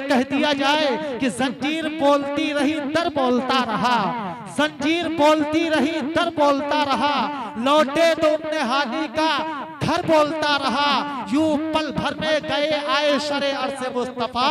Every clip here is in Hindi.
कह दिया जाए कि जंजीर बोलती रही दर बोलता रहा, जंजीर बोलती रही दर बोलता रहा, लौटे तो अपने हानि का घर बोलता रहा। यूं पल भर में गए आए शरे अरसे मुस्तफा,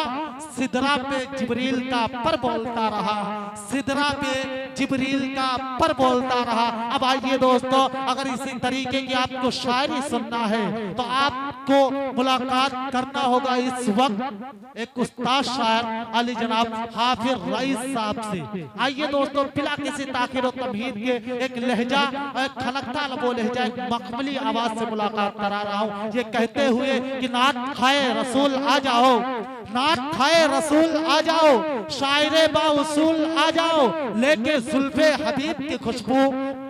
सिदरा पे जिब्रील का पर बोलता रहा, सिदरा पे जिब्रील का पर बोलता रहा। अब आइए दोस्तों, अगर इसी तरीके की आपको शायरी सुनना है तो आपको मुलाकात करना होगा इस वक्त एक उस्ताद शायर अली जनाब हाफिज रईस साहब से। आइए दोस्तों, बिला किसी ताखिर और तमहीद के एक लहजा, एक खनकता लबो लहजा, एक मखमली आवाज से मुलाकात करा रहा हूँ, ये कहते हुए कि नात खाए रसूल आ जाओ, नात खाए रसूल आ जाओ, शायरे बा उसूल आ जाओ, लेके जुल्फे हबीब की खुशबू,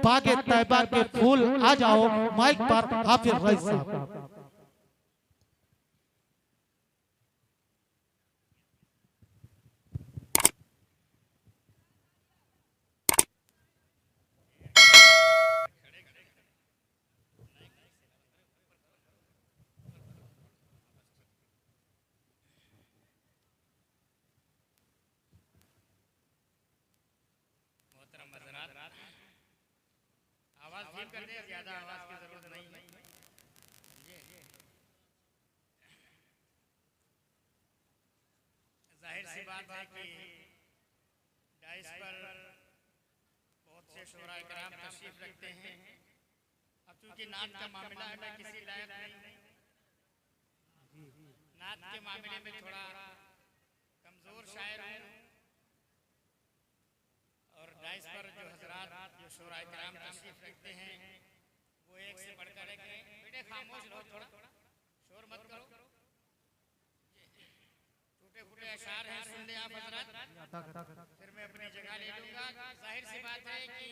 बागे तैयबा के फूल आ जाओ। माइक पर हाफिज रईस साहब। आवाज ठीक कर दे, ज्यादा आवाज की जरूरत नहीं है। जाहिर सी बात है कि डाइस पर बहुत से शोरा कराम तशरीफ रखते हैं। अब चूंकि नात का मामला है, मैं किसी लायक नहीं, नात के मामले में थोड़ा कमजोर शायर हूँ। और डाइस पर जो हजरात जो शोरा कराम तशरीफ रखते हैं वो एक से बढ़कर एक हैं। बेटे खामोश रहो, थोड़ा शोर मत करो। टूटे फूटे अशार हैं, सुन ले आप हजरात, फिर मैं अपनी जगह ले लूंगा। जाहिर सी बात है कि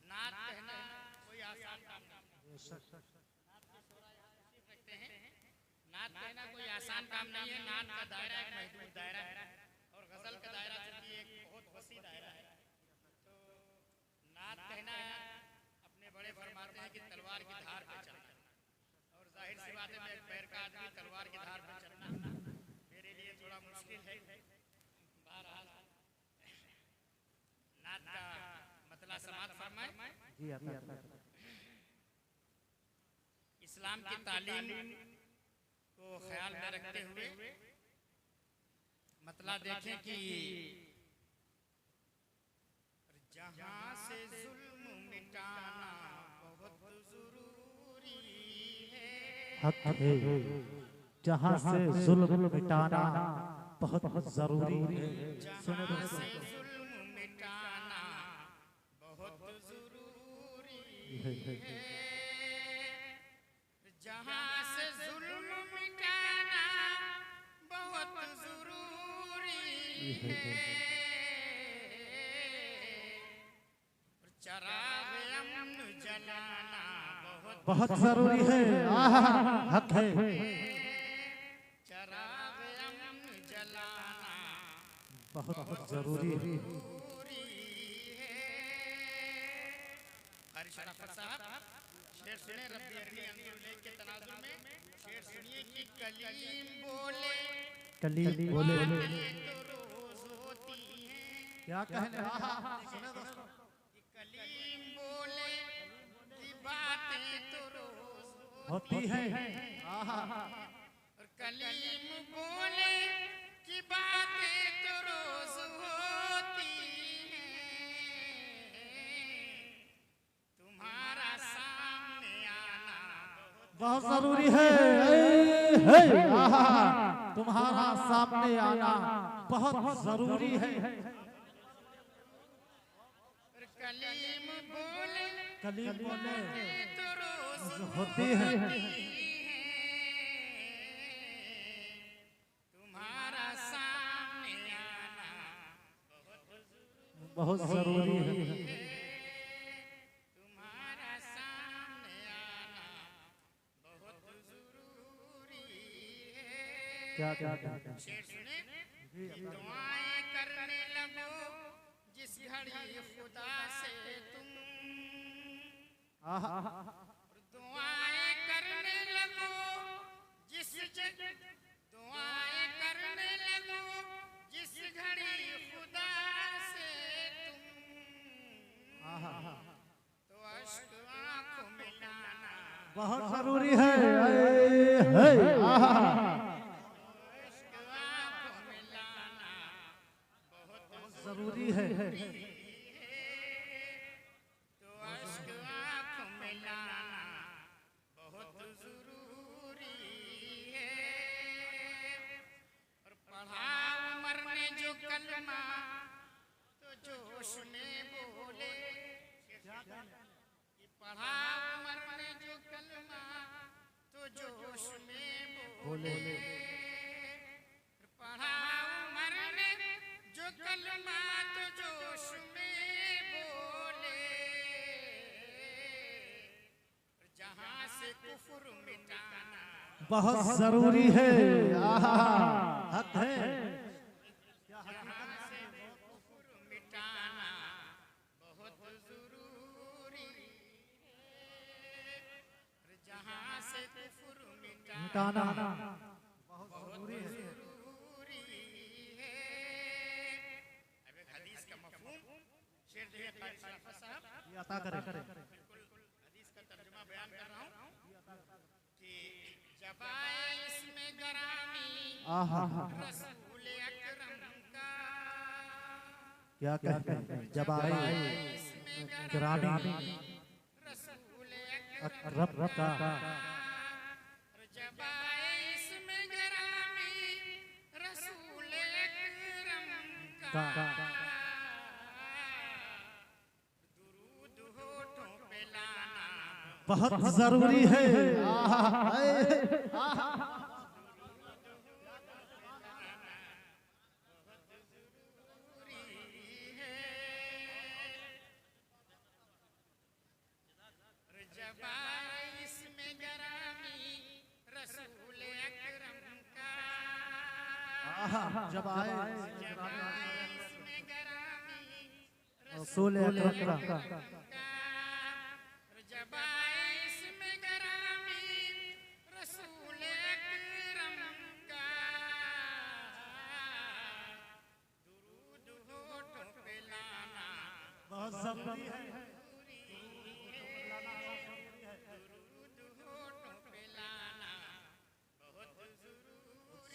नात कहना कोई आसान काम नहीं है। नात के शोरा यहाँ तशरीफ रखते हैं, नात कहना कोई आसान काम नहीं है। नात का दायरा एक महदूद दायरा है और गजल का दायरा चूंकि एक बहुत वसी दायरा है। नात कहना अपने बड़े फरमाते हैं कि तलवार की धार पे चलना, और जाहिर सी बात है मैं एक पैर का आदमी, तलवार की धार पे चलना मेरे लिए थोड़ा मुश्किल है। बहरहाल नात का मतलब समात फरमाए। इस्लाम की तालीम को ख्याल में रखते हुए मतलब देखें कि जहाँ से जुल्म मिटाना बहुत जरूरी है, हक है, जहाँ से जुल्म मिटाना बहुत जरूरी है। जहाँ से जुल्म मिटाना बहुत जरूरी है, जहाँ से जुल्म मिटाना बहुत जरूरी है, चराग अमन जलाना बहुत जरूरी है। हक है, चराग अमन जलाना बहुत जरूरी है। हरी शराफत साहब शेर सुने, रब्बी अरनी अंदर लेख के तनाजुर में शेर सुनिए कि कलीम बोले, कलीम बोले, तो रोज होती हैं। क्या कहने, सुने दोस्तों, कलीम बोले की बातें तो रोज होती है। और कलीम बोले की बातें तो रोज होती हैं। तुम्हारा सामने आना बहुत जरूरी है। तुम्हारा सामने आना बहुत जरूरी है। कलीम बोले, कलीम बोले तो रोज होती है। तुम्हारा सामने आना बहुत जरूरी है। तुम्हारा सामने आना बहुत जरूरी है। क्या शेर सुने, दुआएं करने लगो जिस घड़ी खुदा से तुम, दुआएं करने लगो जिस दुआएं करने लगो बहुत जरूरी है। आहा जरूरी है। तो अश्क आँखों में लाना बहुत जरूरी है। और पढ़ा उमर ने जो कलमा तो जोश में बोले। कि पढ़ा उमर ने जो कलमा तो जोश में बोले। पढ़ा उमर ने जो कलमा तो जोश में बोले। जहां से कुफर मिटाना बहुत जरूरी है। आहा हक है। जहां से कुफर मिटाना बहुत जरूरी है। जहां से कुफर मिटाना बहुत जरूरी है। अब एक हदीस का मफहूम शेर जो है क़ारी शरीफ साहब ये अता करे। बिल्कुल हदीस का तर्जुमा बयान कर रहा हूं कि जबाए इसमें गरामी आहा रसूल अकरम का। क्या कहते हैं जब आए ग्रामी रसूल रब का जबाए इसमें गरामी रसूल अकरम का। दुरूद होठों पे लाना बहुत जरूरी है। आहा इसमें गरामी रसूल अकरम का। जब आए इसमें गरामी रसूल अकरम का। जब आए इसमें गरामी रसूल अकरम का। दुरूद होठों पे लाना बहुत जरूरी है।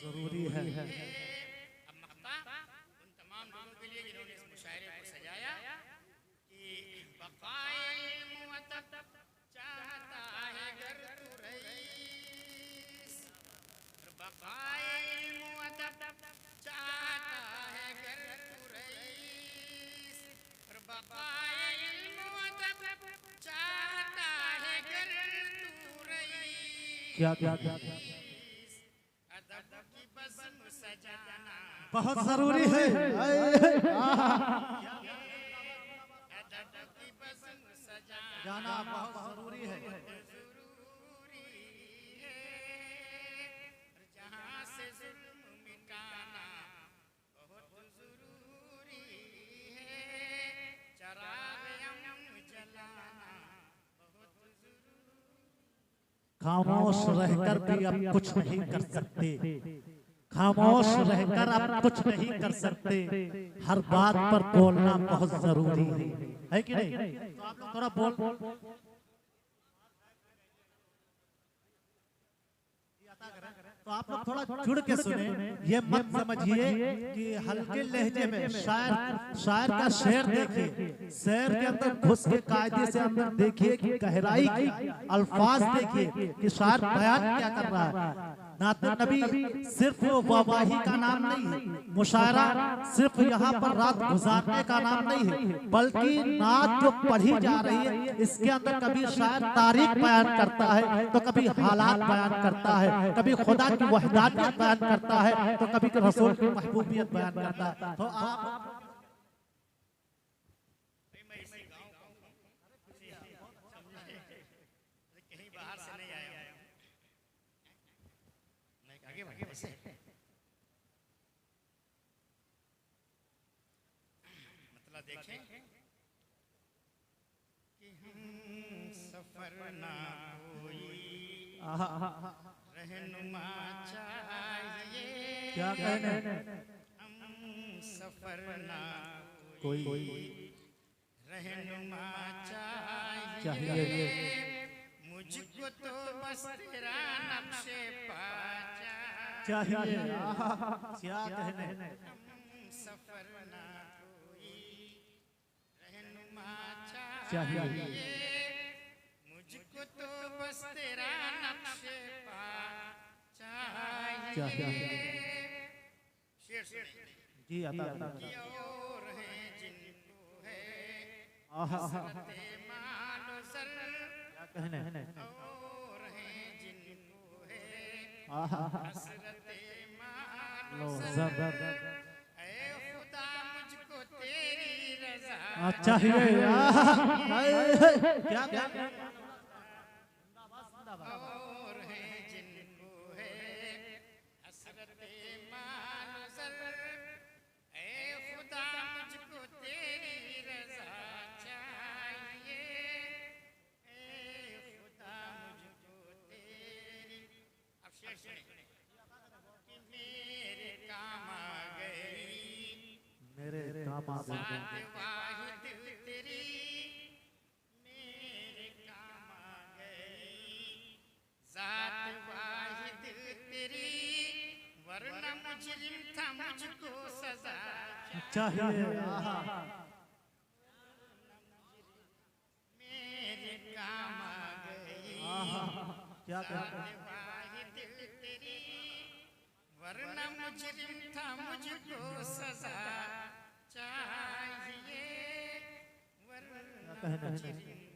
जरूरी है। अब मक्ता उन तमाम लोगों के लिए जिन्होंने इस मुशायरे को सजाया कि बक़ाए इल्म व अदब चाहता है गर तू रईस। बक़ाए इल्म व अदब चाहता है गर तू रईस। बक़ाए इल्म व अदब चाहता है गर तू रईस। क्या बहुत जरूरी है। जाना बहुत जरूरी है। जहां से जुल्म मिटाना बहुत जरूरी है। चराग़ अमन जलाना बहुत जरूरी। खामोश रहकर भी अब कुछ नहीं कर सकते। खामोश रहकर आप कुछ नहीं कर सकते। हर बात पर बोलना बहुत जरूरी है कि नहीं? तो आप लोग थोड़ा बोल तो आप लोग थोड़ा जुड़ के सुने। ये मत समझिए कि हल्के लहजे में शायर का शेर देखिए। शेर के अंदर घुस के कायदे से अंदर देखिए कि गहराई की अल्फाज देखिए कि शायर बयान क्या कर रहा है। नाते नबी सिर्फ वाही का नाम नहीं है। मुशायरा सिर्फ यहाँ पर रात गुजारने का नाम नहीं है, बल्कि नात जो पढ़ी जा रही है इसके अंदर कभी शायर तारीख बयान करता है, तो कभी हालात बयान करता है, कभी खुदा की वहदानियत बयान करता है, तो कभी रसूल की महबूबियत बयान करता है। तो आप कहीं बाहर से नहीं आया हूं। आगे ऐसे मतलब देखें कि हम सफर ना कोई रहनुमा चाहिए। क्या कहने हम सफर ना कोई रहनुमा चाहिए। चाहिए। मुझ मुझको तो बस तेरा नक्शे पाचा चाहिए। क्या कहने, सफर ना कोई रहनुमा चाहिए। मुझको तो बस तेरा नक्शे पाचा चाहिए। शेर सुनिए। जी आता कि और हैं जिनको है आहा हसरते मालो सर, क्या कहने, और हैं जिनको है आहा हसरते मालो लो सर। जबरदस्त ऐ खुदा मुझको तेरी रजा चाहिए। क्या कहने, और हैं जिनको है हसरते मालो सर। ऐ खुदा मुझको तेरी रजा चाहिए। ऐ खुदा मुझको तेरी। अब शेर सुनिए। कि मेरे काम आ गई मेरे काम आ गए। साथ वाहिद तेरी, मेरे काम आ गई साथ वाहिद तेरी, वरना मुजरिम था मुझको सजा चाहिए। मेरे काम आ गई क्या साथ वाहिद तेरी, वरना मुजरिम था मुझको सजा चाहिए, वरना कहने, मुजरिम